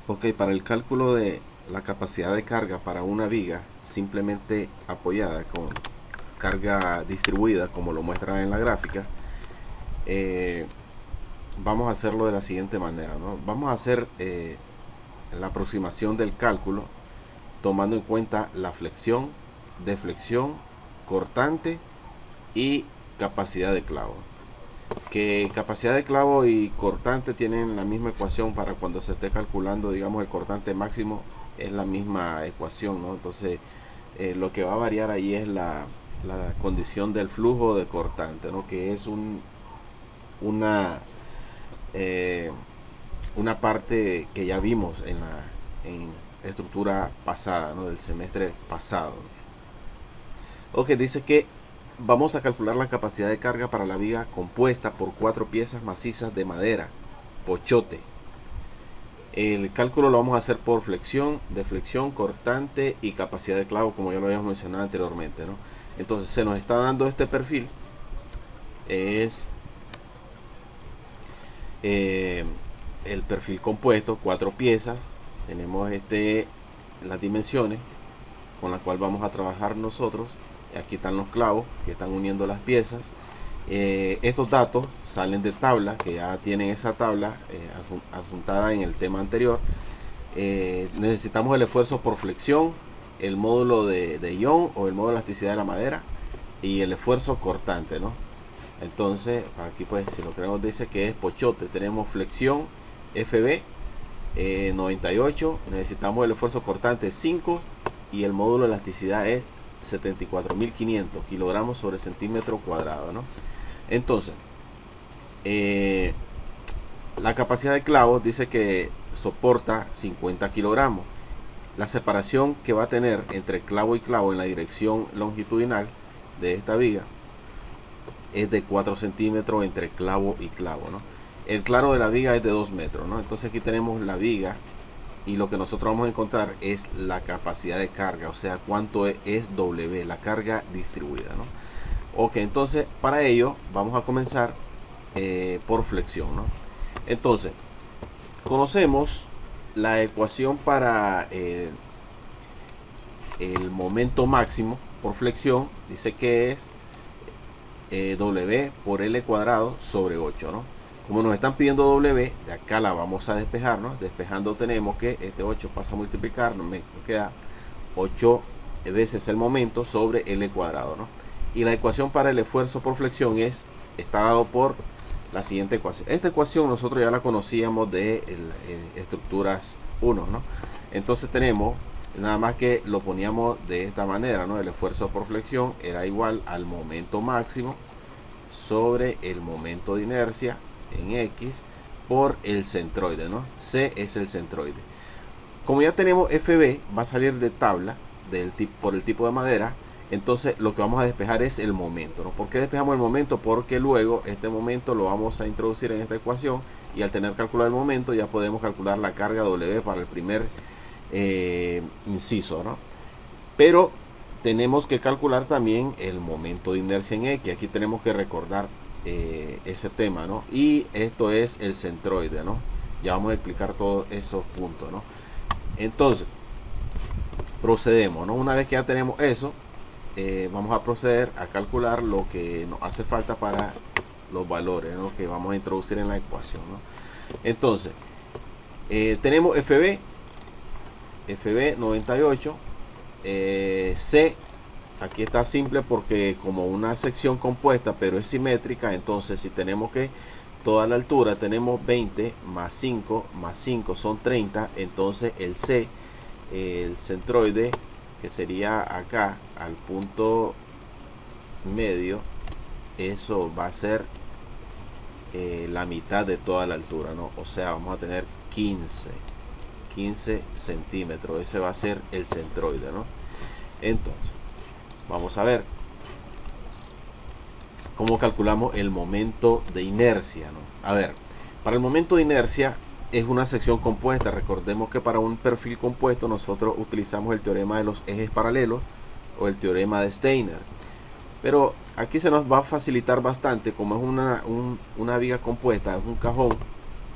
Ok, para el cálculo de la capacidad de carga para una viga simplemente apoyada con carga distribuida, como lo muestra en la gráfica, eh, vamos a hacerlo de la siguiente manera, ¿no? Vamos a hacer la aproximación del cálculo tomando en cuenta la flexión, deflexión, cortante y capacidad de clavo. Que capacidad de clavo y cortante tienen la misma ecuación para cuando se esté calculando, digamos, el cortante máximo, es la misma ecuación, ¿no? Entonces, lo que va a variar ahí es la condición del flujo de cortante, ¿no? Que es una, eh, una parte que ya vimos en estructura pasada, ¿no? Del semestre pasado. Ok, dice que vamos a calcular la capacidad de carga para la viga compuesta por 4 piezas macizas de madera, pochote. El cálculo lo vamos a hacer por flexión, deflexión, cortante y capacidad de clavo, como ya lo habíamos mencionado anteriormente, ¿no? Entonces se nos está dando este perfil. Es eh, el perfil compuesto, 4 piezas. Tenemos las dimensiones con la cual vamos a trabajar nosotros. Aquí están los clavos que están uniendo las piezas. Estos datos salen de tabla, que ya tienen esa tabla adjuntada en el tema anterior. Necesitamos el esfuerzo por flexión, el módulo de ion o el módulo de elasticidad de la madera y el esfuerzo cortante, ¿no? Entonces aquí pues si lo queremos dice que es pochote, tenemos flexión FB 98, necesitamos el esfuerzo cortante 5 y el módulo de elasticidad es 74.500 kilogramos sobre centímetro cuadrado, ¿no? Entonces la capacidad de clavos dice que soporta 50 kilogramos. La separación que va a tener entre clavo y clavo en la dirección longitudinal de esta viga es de 4 centímetros entre clavo y clavo, ¿no? El claro de la viga es de 2 metros, ¿no? Entonces aquí tenemos la viga y lo que nosotros vamos a encontrar es la capacidad de carga, o sea, cuánto es W, la carga distribuida, ¿no? Ok, entonces para ello vamos a comenzar por flexión, ¿no? Entonces, conocemos la ecuación para el momento máximo por flexión, dice que es W por L cuadrado sobre 8, ¿no? Como nos están pidiendo W, de acá la vamos a despejar, ¿no? Despejando tenemos que este 8 pasa a multiplicar, nos queda 8 veces el momento sobre L cuadrado, ¿no? Y la ecuación para el esfuerzo por flexión está dado por la siguiente ecuación. Esta ecuación nosotros ya la conocíamos de estructuras 1, ¿no? Entonces tenemos, nada más que lo poníamos de esta manera, ¿no? El esfuerzo por flexión era igual al momento máximo sobre el momento de inercia en X por el centroide, ¿no? C es el centroide. Como ya tenemos FB, va a salir de tabla por el tipo de madera. Entonces lo que vamos a despejar es el momento, ¿no? ¿Por qué despejamos el momento? Porque luego este momento lo vamos a introducir en esta ecuación y al tener calculado el momento ya podemos calcular la carga W para el primer inciso, ¿no? Pero tenemos que calcular también el momento de inercia en X. Aquí tenemos que recordar ese tema, ¿no? Y esto es el centroide, ¿no? Ya vamos a explicar todos esos puntos, ¿no? Entonces procedemos, ¿no? Una vez que ya tenemos eso, vamos a proceder a calcular lo que nos hace falta para los valores, ¿no? Que vamos a introducir en la ecuación, ¿no? Entonces tenemos FB 98, C aquí está simple porque como una sección compuesta pero es simétrica, entonces si tenemos que toda la altura tenemos 20 más 5 son 30, entonces el C, el centroide, que sería acá al punto medio, eso va a ser la mitad de toda la altura, ¿no? O sea, vamos a tener 15 centímetros, ese va a ser el centroide, ¿no? Entonces vamos a ver cómo calculamos el momento de inercia, ¿no? A ver, para el momento de inercia es una sección compuesta. Recordemos que para un perfil compuesto nosotros utilizamos el teorema de los ejes paralelos o el teorema de Steiner. Pero aquí se nos va a facilitar bastante, como es una viga compuesta, es un cajón.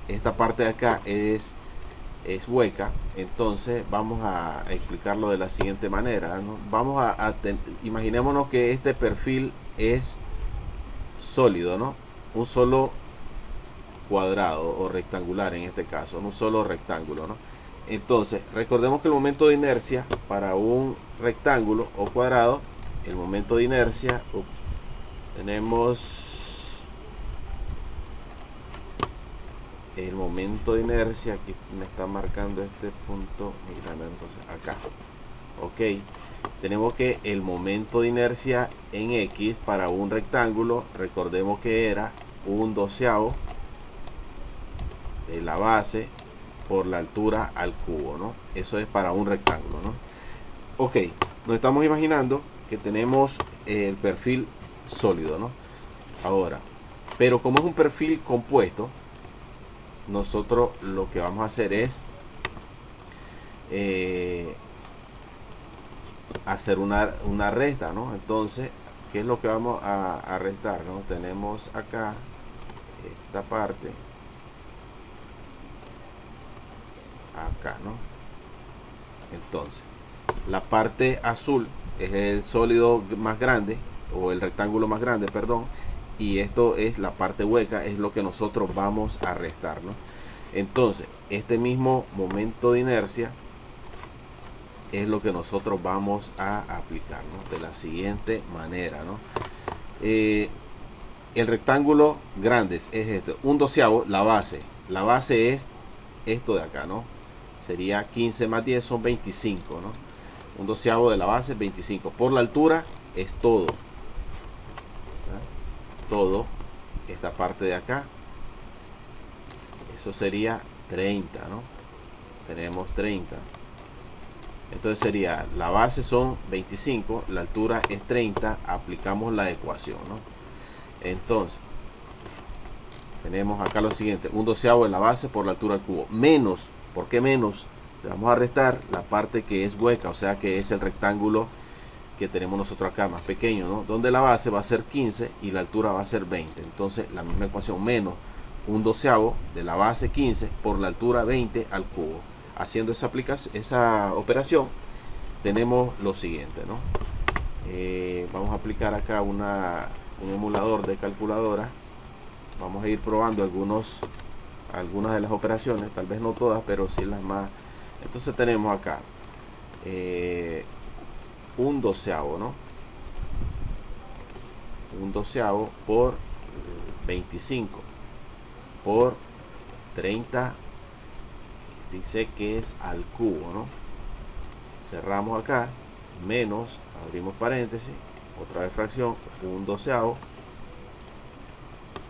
Esta parte de acá es es hueca, entonces vamos a explicarlo de la siguiente manera, ¿no? Imaginémonos que este perfil es sólido, ¿no? Un solo cuadrado o rectangular en este caso, un solo rectángulo, ¿no? Entonces, recordemos que el momento de inercia para un rectángulo o cuadrado, el momento de inercia, tenemos el momento de inercia, aquí me está marcando este punto, mirando entonces acá, ok, tenemos que el momento de inercia en X para un rectángulo, recordemos que era un doceavo de la base por la altura al cubo, ¿no? Eso es para un rectángulo, ¿no? Ok, nos estamos imaginando que tenemos el perfil sólido, ¿no? Ahora, pero como es un perfil compuesto, nosotros lo que vamos a hacer es hacer una resta, ¿no? Entonces, ¿qué es lo que vamos a restar, ¿no? Tenemos acá esta parte, acá, ¿no? Entonces, la parte azul es el sólido más grande, o el rectángulo más grande, perdón, y esto es la parte hueca, es lo que nosotros vamos a restar, ¿no? Entonces, este mismo momento de inercia es lo que nosotros vamos a aplicar, ¿no? De la siguiente manera, ¿no? El rectángulo grande es esto, un doceavo, la base es esto de acá, ¿no? Sería 15 más 10 son 25, ¿no? Un doceavo de la base 25. Por la altura es todo, ¿verdad? Todo esta parte de acá, eso sería 30, ¿no? Tenemos 30. Entonces sería, la base son 25, la altura es 30, aplicamos la ecuación, ¿no? Entonces, tenemos acá lo siguiente, un doceavo de la base por la altura al cubo, menos, ¿por qué menos? Le vamos a restar la parte que es hueca, o sea que es el rectángulo que tenemos nosotros acá, más pequeño, ¿no? Donde la base va a ser 15 y la altura va a ser 20. Entonces, la misma ecuación, menos un doceavo de la base 15 por la altura 20 al cubo. Haciendo esa operación, tenemos lo siguiente, ¿no? Vamos a aplicar acá un emulador de calculadora. Vamos a ir probando algunas de las operaciones, tal vez no todas, pero sí las más. Entonces tenemos acá un doceavo, ¿no? Un doceavo por 25 por 30, dice que es al cubo, ¿no? Cerramos acá, menos, abrimos paréntesis, otra vez fracción, un doceavo.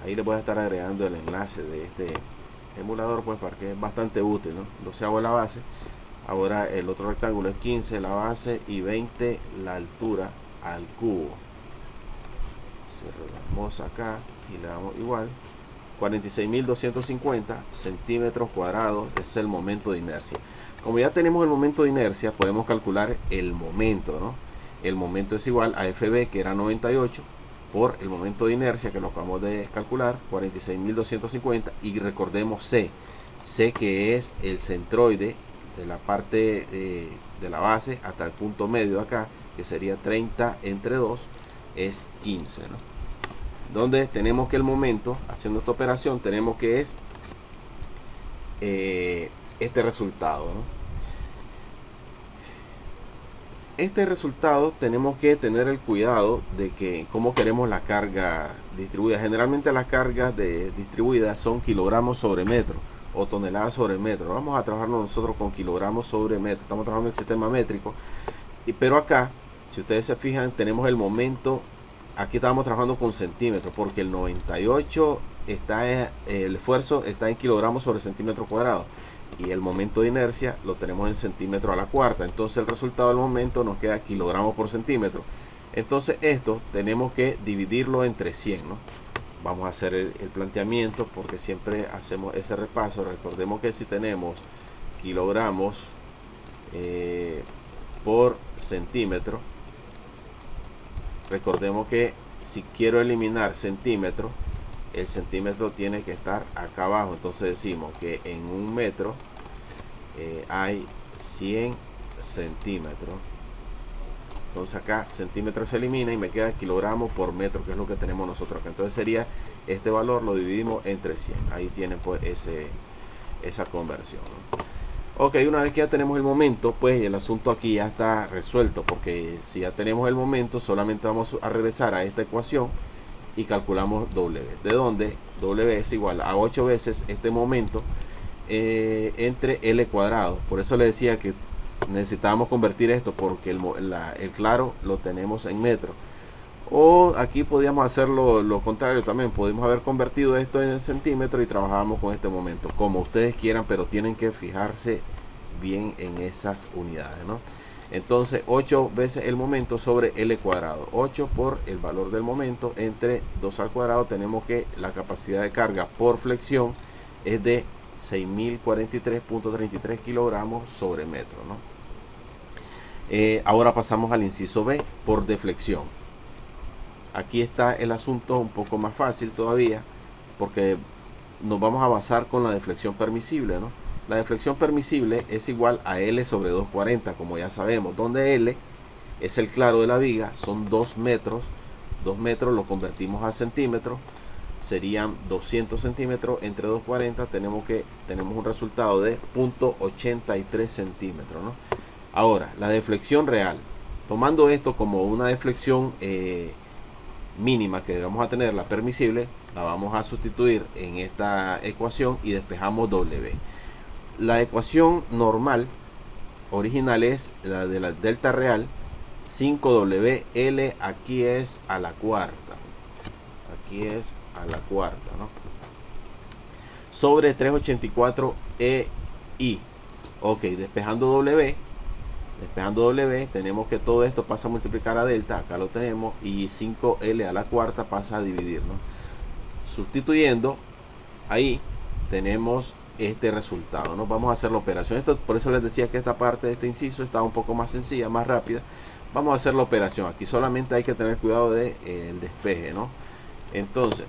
Ahí le voy a estar agregando el enlace de este emulador, pues, porque es bastante útil, ¿no? Doceavo de la base. Ahora el otro rectángulo es 15 la base y 20 la altura al cubo. Cerramos acá y le damos igual. 46.250 centímetros cuadrados es el momento de inercia. Como ya tenemos el momento de inercia, podemos calcular el momento, ¿no? El momento es igual a FB, que era 98, por el momento de inercia que lo acabamos de calcular, 46.250, y recordemos C que es el centroide de la parte de la base hasta el punto medio de acá, que sería 30 entre 2, es 15, ¿no? Donde tenemos que el momento, haciendo esta operación, tenemos que es este resultado, ¿no? Este resultado tenemos que tener el cuidado de que cómo queremos la carga distribuida. Generalmente las cargas distribuidas son kilogramos sobre metro o toneladas sobre metro. Vamos a trabajar nosotros con kilogramos sobre metro. Estamos trabajando en el sistema métrico. Pero acá, si ustedes se fijan, tenemos el momento. Aquí estamos trabajando con centímetros, porque el 98 el esfuerzo está en kilogramos sobre centímetro cuadrado, y el momento de inercia lo tenemos en centímetro a la cuarta. Entonces el resultado del momento nos queda kilogramos por centímetro. Entonces esto tenemos que dividirlo entre 100, ¿no? Vamos a hacer el planteamiento, porque siempre hacemos ese repaso. Recordemos que si tenemos kilogramos por centímetro, recordemos que si quiero eliminar centímetro, el centímetro tiene que estar acá abajo. Entonces decimos que en un metro hay 100 centímetros. Entonces acá centímetros se elimina y me queda kilogramos por metro, que es lo que tenemos nosotros acá. Entonces sería este valor, lo dividimos entre 100. Ahí tienen pues esa conversión, ¿no? Ok, una vez que ya tenemos el momento, pues el asunto aquí ya está resuelto, porque si ya tenemos el momento, solamente vamos a regresar a esta ecuación y calculamos W, de donde W es igual a 8 veces este momento entre L cuadrado. Por eso le decía que necesitábamos convertir esto, porque el claro lo tenemos en metros. O aquí podíamos hacerlo lo contrario también, podemos haber convertido esto en centímetros y trabajábamos con este momento, como ustedes quieran, pero tienen que fijarse bien en esas unidades, ¿no? Entonces 8 veces el momento sobre L cuadrado, 8 por el valor del momento entre 2 al cuadrado. Tenemos que la capacidad de carga por flexión es de 6043.33 kilogramos sobre metro, ¿no? Ahora pasamos al inciso B, por deflexión. Aquí está el asunto un poco más fácil todavía, porque nos vamos a basar con la deflexión permisible, ¿no? La deflexión permisible es igual a L sobre 240, como ya sabemos, donde L es el claro de la viga, son 2 metros. 2 metros lo convertimos a centímetros, serían 200 centímetros entre 240. Tenemos un resultado de 0.83 centímetros, ¿no? Ahora, la deflexión real, tomando esto como una deflexión mínima que vamos a tener, la permisible, la vamos a sustituir en esta ecuación y despejamos W. La ecuación normal original es la de la delta real, 5WL, aquí es a la cuarta. Aquí es a la cuarta, ¿no? Sobre 384 EI. Ok, despejando W, tenemos que todo esto pasa a multiplicar a delta, acá lo tenemos, y 5L a la cuarta pasa a dividir, ¿no? Sustituyendo, ahí tenemos este resultado, ¿no? Vamos a hacer la operación. Esto, por eso les decía que esta parte de este inciso está un poco más sencilla, más rápida. Vamos a hacer la operación. Aquí solamente hay que tener cuidado del despeje, ¿no? Entonces,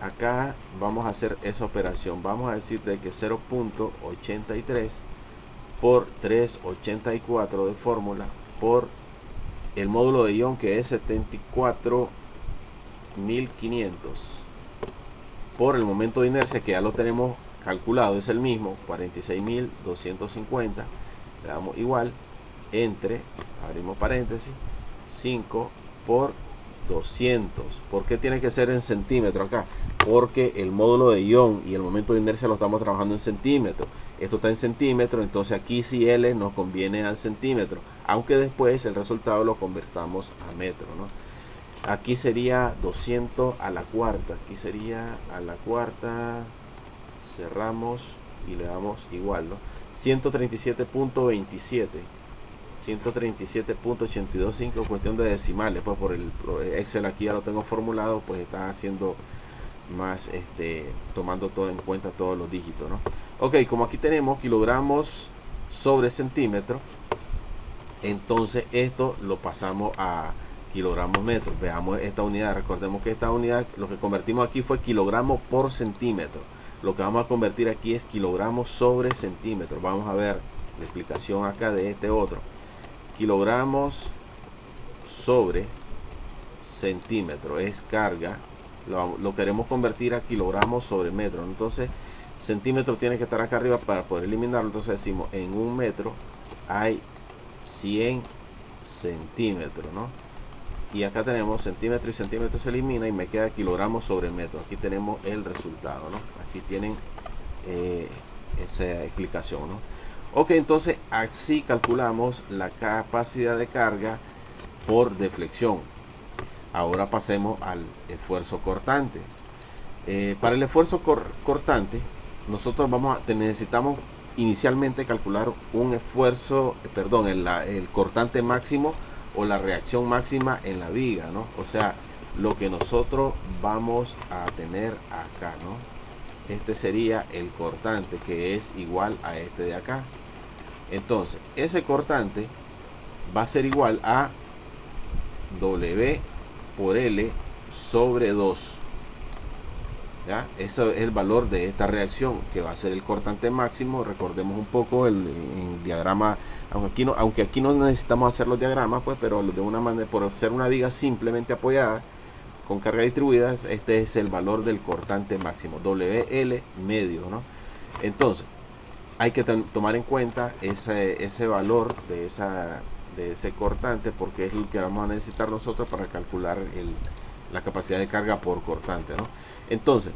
acá vamos a hacer esa operación. Vamos a decir de que 0.83 por 384 de fórmula por el módulo de ion, que es 74.500, por el momento de inercia, que ya lo tenemos calculado, es el mismo, 46.250. Le damos igual, entre, abrimos paréntesis, 5 por 200. ¿Por qué tiene que ser en centímetros acá? Porque el módulo de ion y el momento de inercia lo estamos trabajando en centímetros. Esto está en centímetros, entonces aquí si L nos conviene al centímetro, aunque después el resultado lo convertamos a metro, ¿no? Aquí sería 200 a la cuarta, aquí sería a la cuarta, cerramos y le damos igual, ¿no? 137.27, 137.825, cuestión de decimales, pues por el Excel aquí ya lo tengo formulado, pues está haciendo más, tomando todo en cuenta, todos los dígitos, ¿no? Ok, como aquí tenemos kilogramos sobre centímetro, entonces esto lo pasamos a kilogramos metros. Veamos esta unidad, recordemos que esta unidad, lo que convertimos aquí fue kilogramos por centímetro. Lo que vamos a convertir aquí es kilogramos sobre centímetro. Vamos a ver la explicación acá de este otro. Kilogramos sobre centímetro es carga, lo queremos convertir a kilogramos sobre metro. Entonces centímetro tiene que estar acá arriba para poder eliminarlo. Entonces decimos, en un metro hay 100 centímetros, ¿no? Y acá tenemos centímetro y centímetro se elimina y me queda kilogramos sobre metro. Aquí tenemos el resultado, ¿no? Aquí tienen esa explicación, ¿no? Ok, entonces así calculamos la capacidad de carga por deflexión. Ahora pasemos al esfuerzo cortante. Para el esfuerzo cortante, nosotros necesitamos inicialmente calcular un esfuerzo, perdón, el cortante máximo o la reacción máxima en la viga, ¿no? O sea, lo que nosotros vamos a tener acá, ¿no? Este sería el cortante, que es igual a este de acá. Entonces, ese cortante va a ser igual a W por L sobre 2. ¿ya? Eso es el valor de esta reacción, que va a ser el cortante máximo. Recordemos un poco el diagrama, aunque aquí no necesitamos hacer los diagramas, pues, pero de una manera, por ser una viga simplemente apoyada con carga distribuida, este es el valor del cortante máximo, WL medio, ¿no? Entonces, hay que tomar en cuenta ese valor de ese cortante, porque es lo que vamos a necesitar nosotros para calcular la capacidad de carga por cortante, ¿no? Entonces,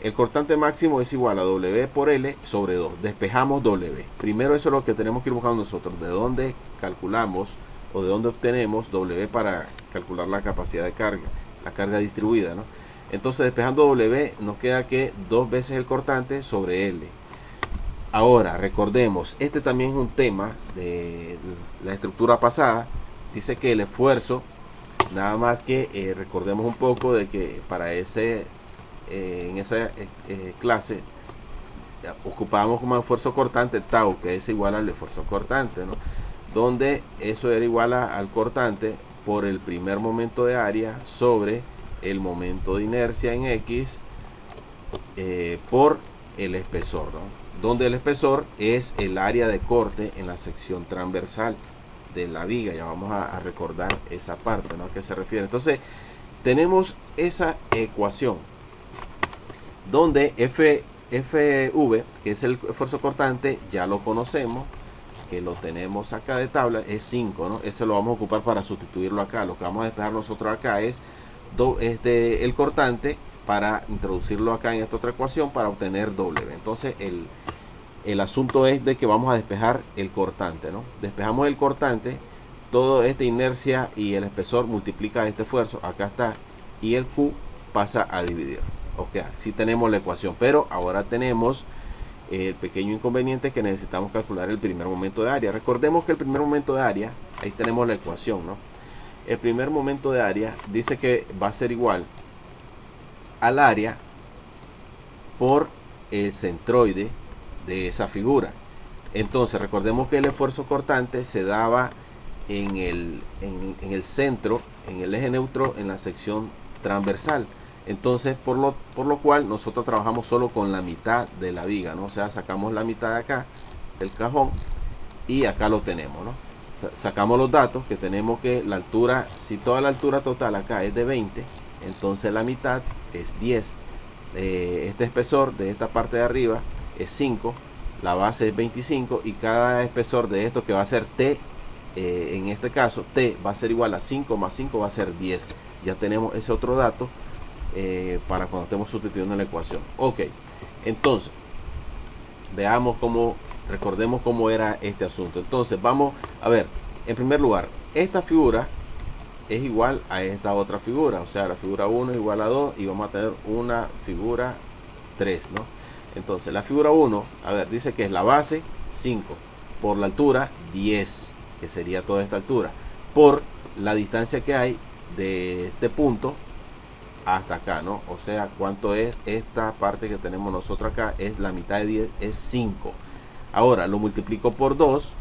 el cortante máximo es igual a W por L sobre 2. Despejamos W. Primero eso es lo que tenemos que ir buscando nosotros. ¿De dónde calculamos o de dónde obtenemos W para calcular la capacidad de carga? La carga distribuida, ¿no? Entonces, despejando W, nos queda que 2 veces el cortante sobre L. Ahora, recordemos, este también es un tema de la estructura pasada. Dice que el esfuerzo, nada más que recordemos un poco de que para en esa clase ocupábamos como esfuerzo cortante tau, que es igual al esfuerzo cortante, ¿no? Donde eso era igual al cortante por el primer momento de área sobre el momento de inercia en X por el espesor, ¿no? Donde el espesor es el área de corte en la sección transversal de la viga. Ya vamos a recordar esa parte, ¿no? ¿A qué se refiere? Entonces, tenemos esa ecuación donde FV, que es el esfuerzo cortante, ya lo conocemos, que lo tenemos acá de tabla, es 5, ¿no? Ese lo vamos a ocupar para sustituirlo acá. Lo que vamos a despejar nosotros acá es el cortante, para introducirlo acá en esta otra ecuación para obtener W. Entonces el asunto es de que vamos a despejar el cortante, ¿no? Despejamos el cortante, toda esta inercia y el espesor multiplica este esfuerzo, acá está, y el Q pasa a dividir. Ok, sí tenemos la ecuación, pero ahora tenemos el pequeño inconveniente que necesitamos calcular el primer momento de área. Recordemos que el primer momento de área, ahí tenemos la ecuación, ¿no? El primer momento de área dice que va a ser igual al área por el centroide de esa figura. Entonces recordemos que el esfuerzo cortante se daba en el centro, en el eje neutro, en la sección transversal. Entonces por lo cual nosotros trabajamos solo con la mitad de la viga, ¿no? O sea, sacamos la mitad de acá del cajón y acá lo tenemos, ¿no? Sacamos los datos que tenemos, que la altura, si toda la altura total acá es de 20, entonces la mitad es 10. Este espesor de esta parte de arriba es 5, la base es 25, y cada espesor de esto, que va a ser T, en este caso T va a ser igual a 5 más 5 va a ser 10. Ya tenemos ese otro dato para cuando estemos sustituyendo la ecuación. Ok, entonces veamos cómo, recordemos cómo era este asunto. Entonces vamos a ver, en primer lugar, esta figura es igual a esta otra figura, o sea, la figura 1 es igual a 2, y vamos a tener una figura 3, ¿no? Entonces la figura 1, a ver, dice que es la base 5, por la altura 10, que sería toda esta altura, por la distancia que hay de este punto hasta acá, ¿no? O sea, cuánto es esta parte que tenemos nosotros acá, es la mitad de 10, es 5. Ahora lo multiplico por 2,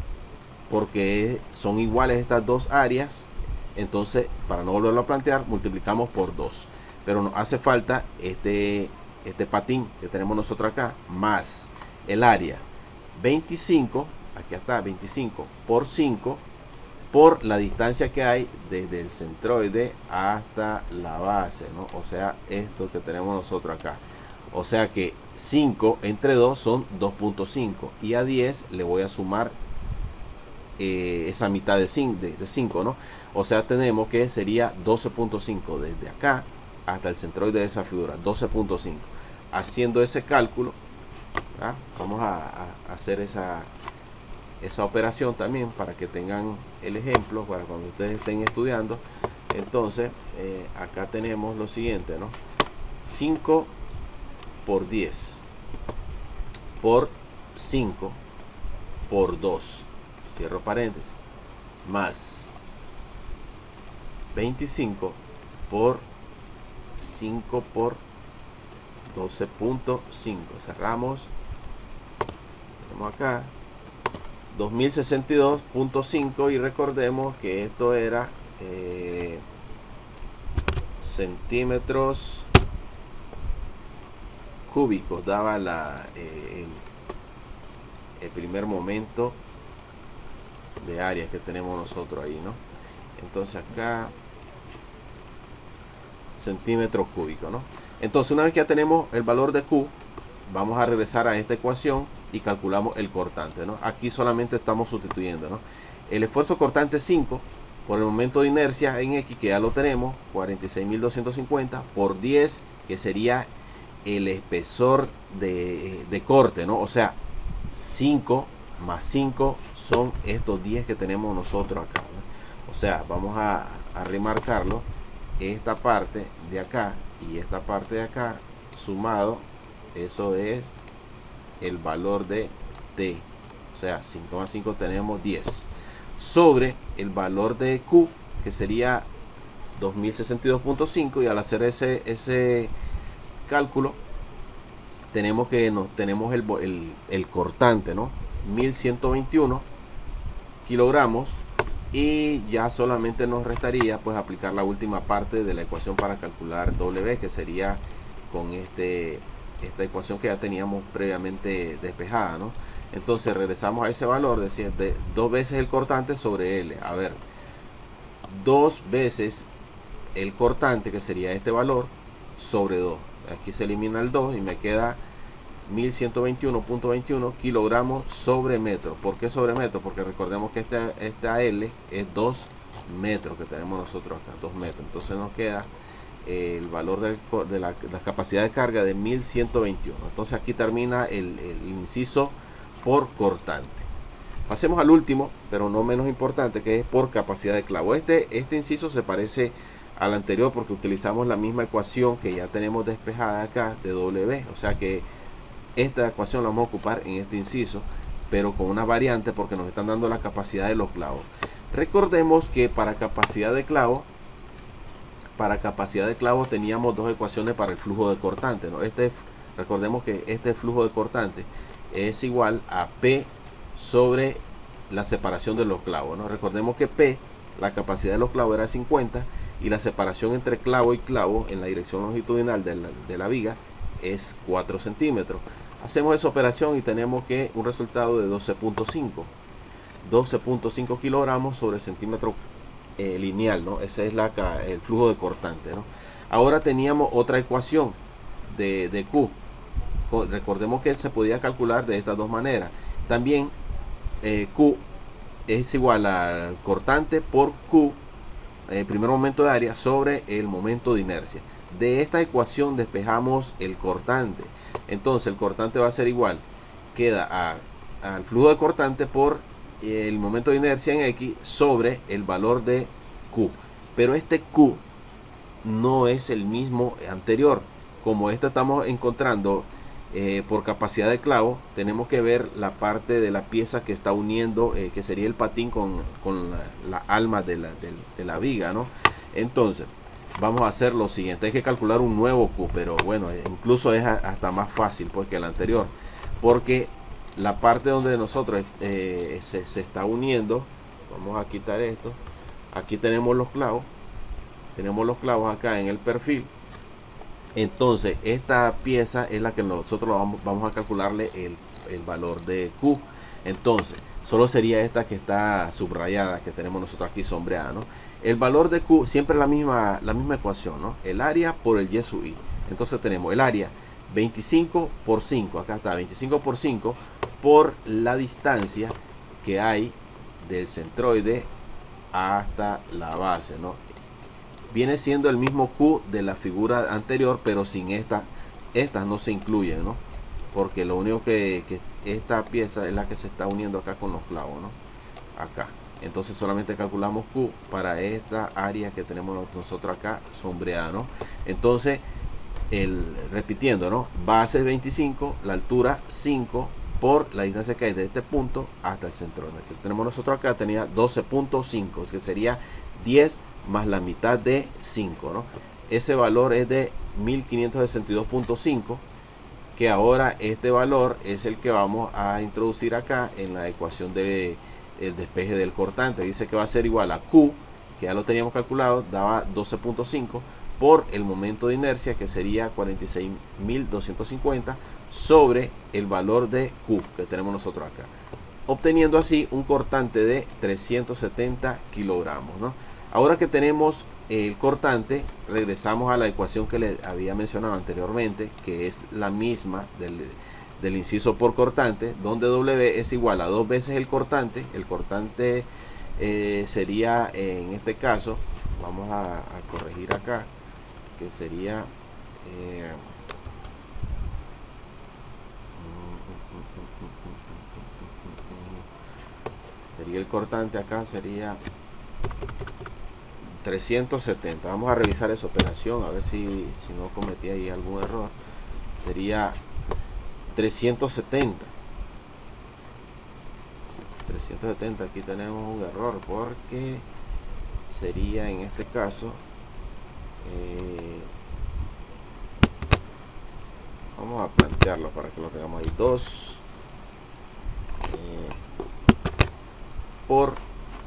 porque son iguales estas dos áreas. Entonces, para no volverlo a plantear, multiplicamos por 2. Pero nos hace falta este patín que tenemos nosotros acá, más el área 25, aquí está, 25 por 5, por la distancia que hay desde el centroide hasta la base, ¿no? O sea, esto que tenemos nosotros acá. O sea que 5 entre 2 son 2.5, y a 10 le voy a sumar esa mitad de 5, ¿no? O sea, tenemos que sería 12.5 desde acá hasta el centroide de esa figura, 12.5. Haciendo ese cálculo, ¿verdad? Vamos a hacer esa operación también para que tengan el ejemplo para cuando ustedes estén estudiando. Entonces acá tenemos lo siguiente, ¿no? 5 por 10 por 5 por 2, cierro paréntesis, más 25 por 5 por 12.5, cerramos, tenemos acá 2062.5, y recordemos que esto era centímetros cúbicos daba el primer momento de área que tenemos nosotros ahí, ¿no? Entonces acá centímetros cúbicos, ¿no? Entonces una vez que ya tenemos el valor de Q, vamos a regresar a esta ecuación y calculamos el cortante, ¿no? Aquí solamente estamos sustituyendo, ¿no? El esfuerzo cortante 5 por el momento de inercia en X, que ya lo tenemos, 46.250 por 10, que sería el espesor de corte, ¿no? O sea, 5 más 5 son estos 10 que tenemos nosotros acá, ¿no? O sea, vamos a remarcarlo, esta parte de acá y esta parte de acá sumado, eso es el valor de T, o sea, 5 más 5 tenemos 10, sobre el valor de Q, que sería 2062.5, y al hacer ese cálculo tenemos que tenemos el cortante, ¿no? 1121 kilogramos, y ya solamente nos restaría pues aplicar la última parte de la ecuación para calcular W, que sería con esta ecuación que ya teníamos previamente despejada, ¿no? Entonces regresamos a ese valor, decir, de 2 veces el cortante sobre L. A ver, 2 veces el cortante, que sería este valor, sobre 2. Aquí se elimina el 2 y me queda 1121.21 kilogramos sobre metro. ¿Por qué sobre metro? Porque recordemos que esta L es 2 metros que tenemos nosotros acá, 2 metros. Entonces nos queda el valor de la capacidad de carga de 1121. Entonces aquí termina el inciso por cortante. Pasemos al último, pero no menos importante, que es por capacidad de clavo. Este inciso se parece al anterior porque utilizamos la misma ecuación que ya tenemos despejada acá de W. O sea que esta ecuación la vamos a ocupar en este inciso, pero con una variante porque nos están dando la capacidad de los clavos. Recordemos que para capacidad de clavo teníamos dos ecuaciones para el flujo de cortante, ¿no? Recordemos que este flujo de cortante es igual a P sobre la separación de los clavos, ¿no? Recordemos que P, la capacidad de los clavos era 50, y la separación entre clavo y clavo en la dirección longitudinal de la viga es 4 centímetros. Hacemos esa operación y tenemos que un resultado de 12.5 kilogramos sobre centímetro lineal, ¿no? Ese es el flujo de cortante, ¿no? Ahora teníamos otra ecuación de Q. Recordemos que se podía calcular de estas dos maneras. También Q es igual al cortante por Q, el primer momento de área, sobre el momento de inercia. De esta ecuación despejamos el cortante. Entonces el cortante va a ser igual, queda al flujo de cortante por el momento de inercia en X sobre el valor de Q. Pero este Q no es el mismo anterior. Como estamos encontrando por capacidad de clavo, tenemos que ver la parte de la pieza que está uniendo, que sería el patín con la alma de la viga, ¿no? Entonces vamos a hacer lo siguiente. Hay que calcular un nuevo Q, pero bueno, incluso es hasta más fácil pues que el anterior, porque la parte donde nosotros se está uniendo, vamos a quitar esto. Aquí tenemos los clavos acá en el perfil. Entonces esta pieza es la que nosotros vamos a calcularle el valor de Q. Entonces solo sería esta que está subrayada, que tenemos nosotros aquí sombreada, ¿no? El valor de Q siempre es la misma ecuación, ¿no? El área por el Y sub I. Entonces tenemos el área 25 por 5, acá está 25 por 5 por la distancia que hay del centroide hasta la base, ¿no? Viene siendo el mismo Q de la figura anterior, pero sin estas no se incluyen, ¿no? Porque lo único que esta pieza es la que se está uniendo acá con los clavos, ¿no? Acá. Entonces solamente calculamos Q para esta área que tenemos nosotros acá sombreada, ¿no? Entonces, repitiendo, ¿no? Base 25, la altura 5 por la distancia que hay de este punto hasta el centro. Que tenemos nosotros acá tenía 12.5, que sería 10 más la mitad de 5, ¿no? Ese valor es de 1562.5, que ahora este valor es el que vamos a introducir acá en la ecuación del despeje del cortante. Dice que va a ser igual a Q, que ya lo teníamos calculado, daba 12.5 por el momento de inercia, que sería 46.250 sobre el valor de Q que tenemos nosotros acá, obteniendo así un cortante de 370 kilogramos, ¿no? Ahora que tenemos el cortante, regresamos a la ecuación que les había mencionado anteriormente, que es la misma del inciso por cortante, donde W es igual a 2 veces el cortante. El cortante sería, en este caso, vamos a corregir acá, que sería el cortante acá sería 370. Vamos a revisar esa operación a ver si no cometí ahí algún error. Sería 370. Aquí tenemos un error, porque sería, en este caso, vamos a plantearlo para que lo tengamos ahí: 2 por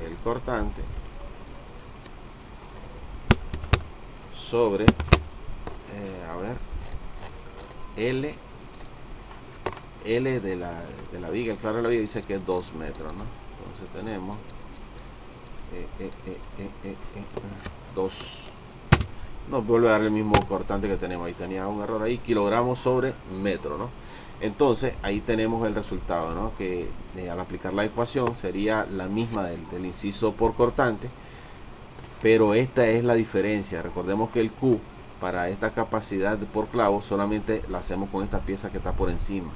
el cortante sobre L de la viga. El claro de la viga dice que es 2 metros, ¿no? Entonces tenemos 2. Nos vuelve a dar el mismo cortante que tenemos ahí. Tenía un error ahí: kilogramos sobre metro, ¿no? Entonces ahí tenemos el resultado, ¿no? Que al aplicar la ecuación sería la misma del inciso por cortante, pero esta es la diferencia. Recordemos que el Q para esta capacidad por clavo solamente la hacemos con esta pieza que está por encima,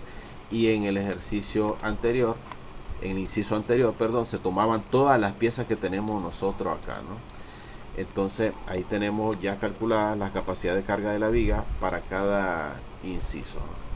y en el ejercicio anterior, en el inciso anterior, perdón, se tomaban todas las piezas que tenemos nosotros acá, ¿no? Entonces ahí tenemos ya calculada la capacidad de carga de la viga para cada inciso, ¿no?